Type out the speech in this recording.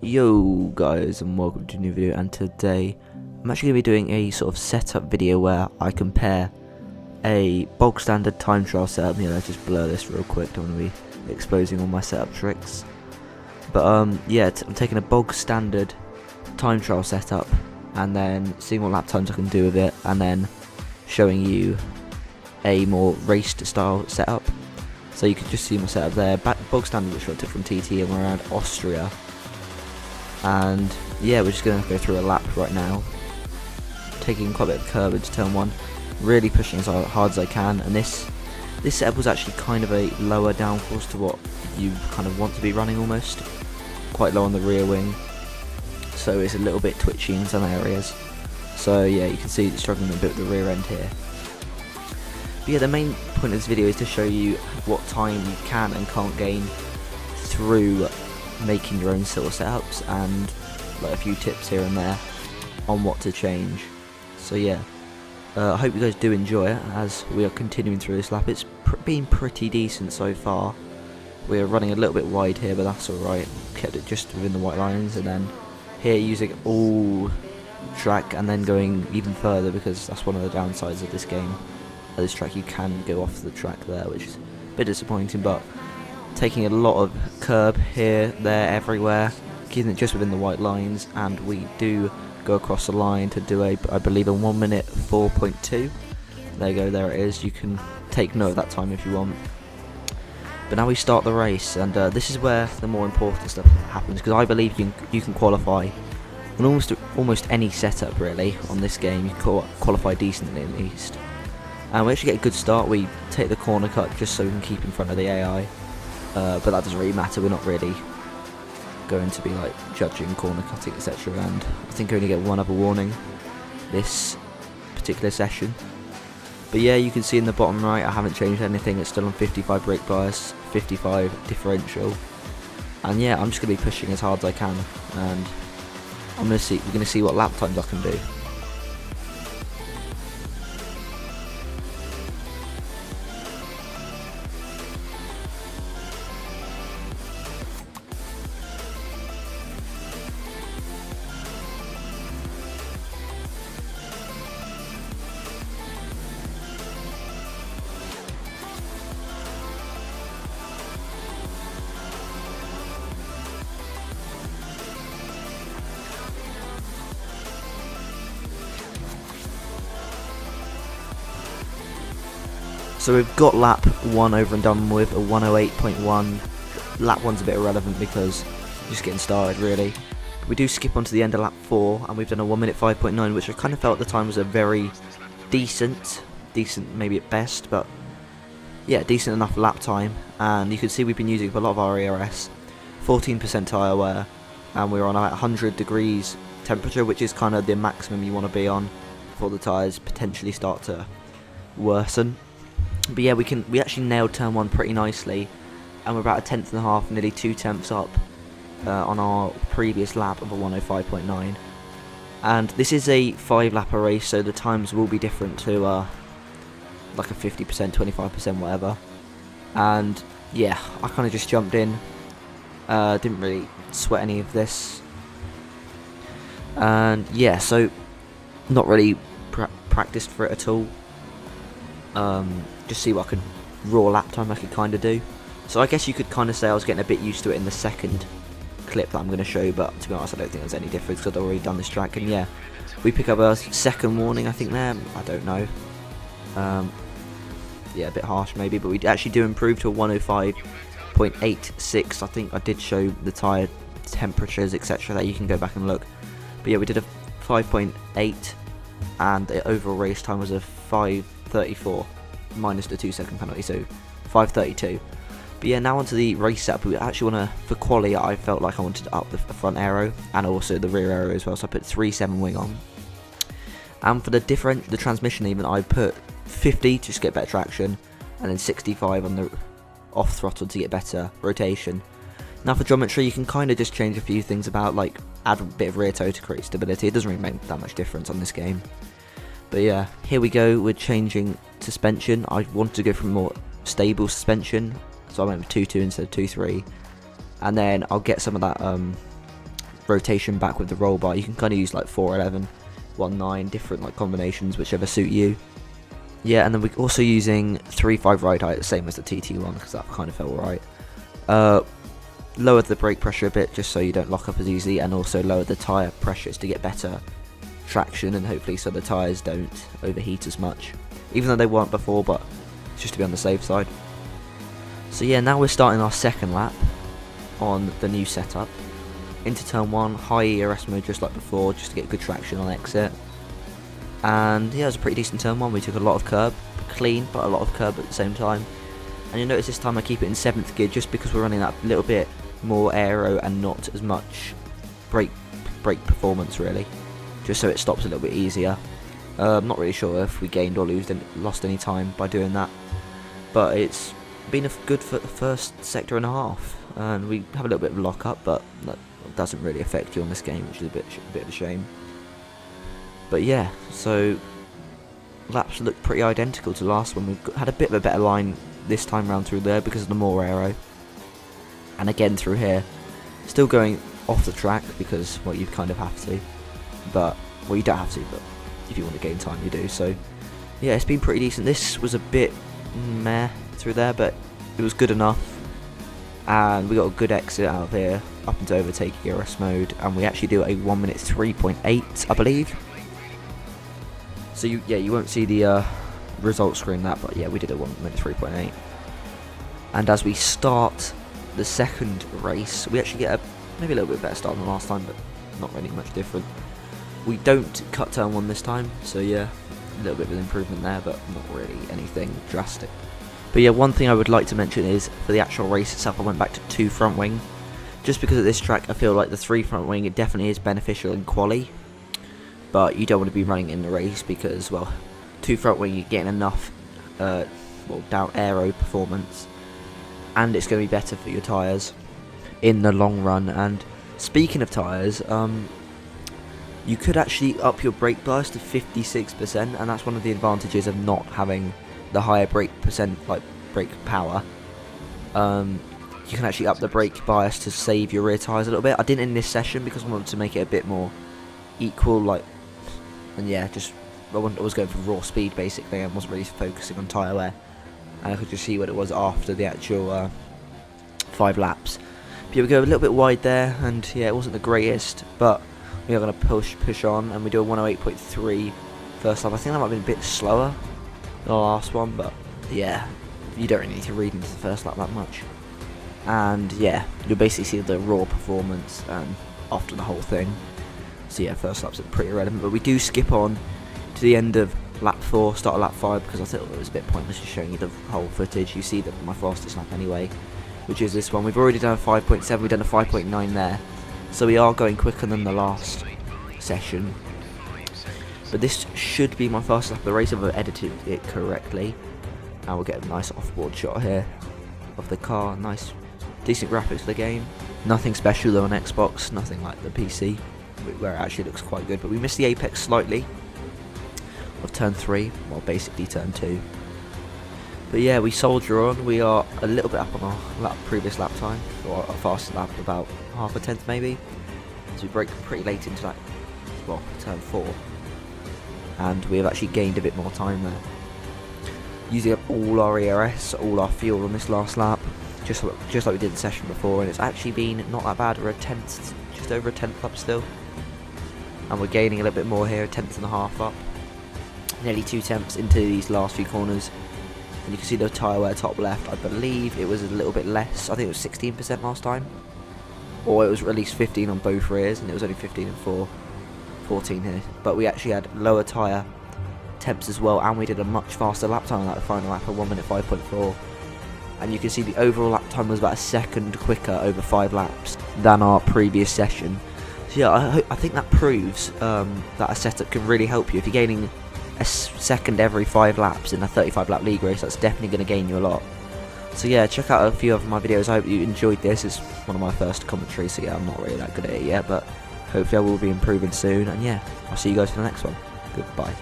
Yo guys, and welcome to a new video. And today I'm actually going to be doing a sort of setup video where I compare a bog standard time trial setup. Let's just blur this real quick, don't want to be exposing all my setup tricks. But yeah, I'm taking a bog standard time trial setup and then seeing what lap times I can do with it, and then showing you a more raced style setup. So you can just see my setup there. Bog standard, which I took from TT, and we're around Austria. And yeah, we're just going to go through a lap right now, taking quite a bit of curb into turn 1, really pushing as hard as I can. And this setup was actually kind of a lower downforce to what you kind of want to be running, almost quite low on the rear wing, so it's a little bit twitchy in some areas. So yeah, you can see it's struggling a bit with the rear end here. But yeah, the main point of this video is to show you what time you can and can't gain through making your own sort of setups, and like a few tips here and there on what to change. So yeah, I hope you guys do enjoy it as we are continuing through this lap. It's been pretty decent so far. We're running a little bit wide here, but that's alright. Kept it just within the white lines, and then here using all track and then going even further, because that's one of the downsides of this game. At this track you can go off the track there, which is a bit disappointing, but taking a lot of curb here, there, everywhere, keeping it just within the white lines. And we do go across the line to do I believe a 1 minute 4.2. There you go, there it is. You can take note of that time if you want. But now we start the race, and this is where the more important stuff happens, because I believe you can qualify on almost any setup really on this game. You can qualify decently at least. And we actually get a good start. We take the corner cut just so we can keep in front of the AI. But that doesn't really matter, we're not really going to be like judging corner cutting, etc. And I think I only get one other warning this particular session. But yeah, you can see in the bottom right I haven't changed anything. It's still on 55 brake bias, 55 differential, and yeah, I'm just going to be pushing as hard as I can, and we're going to see what lap times I can do. So we've got lap 1 over and done with, a 1:08.1. Lap 1's a bit irrelevant because we're just getting started really. But we do skip on to the end of lap 4, and we've done a 1 minute 5.9, which I kind of felt at the time was a very decent maybe at best, but yeah, decent enough lap time. And you can see we've been using a lot of our ERS, 14% tyre wear, and we're on about 100 degrees temperature, which is kind of the maximum you want to be on before the tyres potentially start to worsen. But yeah, we actually nailed turn 1 pretty nicely, and we're about a tenth and a half, nearly 2 tenths up on our previous lap of a 1:05.9. And this is a 5-lapper race, so the times will be different to like a 50%, 25%, whatever. And yeah, I kind of just jumped in, didn't really sweat any of this, and yeah, so not really practiced for it at all. Just see what raw lap time I could kind of do. So I guess you could kind of say I was getting a bit used to it in the second clip that I'm going to show, but to be honest I don't think there's any difference because I'd already done this track. And yeah, we pick up a second warning I think there, I don't know. Yeah, a bit harsh maybe, but we actually do improve to a 1:05.86. I think I did show the tyre temperatures, etc. that you can go back and look. But yeah, we did a 5.8, and the overall race time was a 5:34 minus the 2-second penalty, so 5:32. But yeah, now onto the race setup. We actually want to, for quali, I felt like I wanted to up the front aero and also the rear aero as well, so I put 3.7 wing on. And for the transmission even, I put 50 to just get better traction, and then 65 on the off throttle to get better rotation. Now for geometry, you can kind of just change a few things about, like add a bit of rear toe to create stability. It doesn't really make that much difference on this game. But yeah, here we go. We're changing suspension. I wanted to go for more stable suspension, so I went with 2.2 instead of 2.3. And then I'll get some of that rotation back with the roll bar. You can kind of use like 411, 19, different like combinations, whichever suit you. Yeah, and then we're also using 3.5 ride height, same as the TT1, because that kind of felt right. Lower the brake pressure a bit, just so you don't lock up as easily, and also lower the tyre pressures to get better traction, and hopefully so the tyres don't overheat as much. Even though they weren't before, but just to be on the safe side. So yeah, now we're starting our second lap on the new setup. Into turn 1, high ERS mode just like before, just to get good traction on exit. And yeah, it was a pretty decent turn 1. We took a lot of curb, clean, but a lot of curb at the same time. And you'll notice this time I keep it in 7th gear just because we're running that little bit more aero and not as much brake performance really. Just so it stops a little bit easier. I'm not really sure if we gained or lost any time by doing that. But it's been a good first sector and a half. And we have a little bit of lock up, but that doesn't really affect you on this game, which is a bit of a shame. But yeah, so laps look pretty identical to the last one. We've had a bit of a better line this time round through there because of the more aero. And again through here, still going off the track because, well, you kind of have to. But, well, you don't have to, but if you want to gain time, you do. So, yeah, it's been pretty decent. This was a bit meh through there, but it was good enough. And we got a good exit out of here, up into overtake ERS mode, and we actually do a 1 minute 3.8, I believe. So you won't see the result screen that, but yeah, we did a 1 minute 3.8. And as we start the second race, we actually get maybe a little bit better start than last time, but not really much different. We don't cut turn 1 this time, so yeah, a little bit of an improvement there, but not really anything drastic. But yeah, one thing I would like to mention is, for the actual race itself, I went back to 2 front wing. Just because at this track, I feel like the 3 front wing, it definitely is beneficial in quali. But you don't want to be running in the race because, well, 2 front wing, you're getting enough down aero performance. And it's going to be better for your tyres in the long run. And speaking of tyres, you could actually up your brake bias to 56%, and that's one of the advantages of not having the higher brake power. You can actually up the brake bias to save your rear tyres a little bit. I didn't in this session because I wanted to make it a bit more equal, and yeah, I was going for raw speed basically. I wasn't really focusing on tyre wear, and I could just see what it was after the actual 5 laps. But yeah, we go a little bit wide there, and yeah, it wasn't the greatest, but we are going to push on, and we do a 108.3 first lap. I think that might have been a bit slower than the last one, but yeah, you don't really need to read into the first lap that much. And yeah, you'll basically see the raw performance after the whole thing. So yeah, first lap's pretty irrelevant, but we do skip on to the end of lap 4, start of lap 5, because I thought it was a bit pointless just showing you the whole footage. You see that my fastest lap anyway, which is this one. We've already done a 5.7, we've done a 5.9 there, so we are going quicker than the last session. But this should be my fastest lap of the race if I've edited it correctly. And we'll get a nice off-board shot here of the car. Nice, decent graphics of the game. Nothing special though on Xbox, nothing like the PC, where it actually looks quite good. But we missed the apex slightly of turn 3, well basically turn 2. But yeah, we soldier on. We are a little bit up on our previous lap time, or our fastest lap, about half a tenth maybe. So we brake pretty late into that, well, turn 4. And we have actually gained a bit more time there. Using up all our ERS, all our fuel on this last lap, just like we did the session before, and it's actually been not that bad. We're just over a tenth up still. And we're gaining a little bit more here, a tenth and a half up. Nearly 2 tenths into these last few corners. And you can see the tyre wear top left, I believe it was a little bit less. I think it was 16% last time. Or it was at least 15 on both rears, and it was only 15 and 14 here. But we actually had lower tyre temps as well, and we did a much faster lap time on that final lap of 1 minute 5.4. And you can see the overall lap time was about a second quicker over 5 laps than our previous session. So yeah, I think that proves that a setup can really help you. If you're gaining a second every 5 laps in a 35 lap league race, that's definitely going to gain you a lot. So yeah, check out a few of my videos. I hope you enjoyed this. It's one of my first commentaries, so yeah, I'm not really that good at it yet, but hopefully I will be improving soon. And yeah, I'll see you guys for the next one. Goodbye.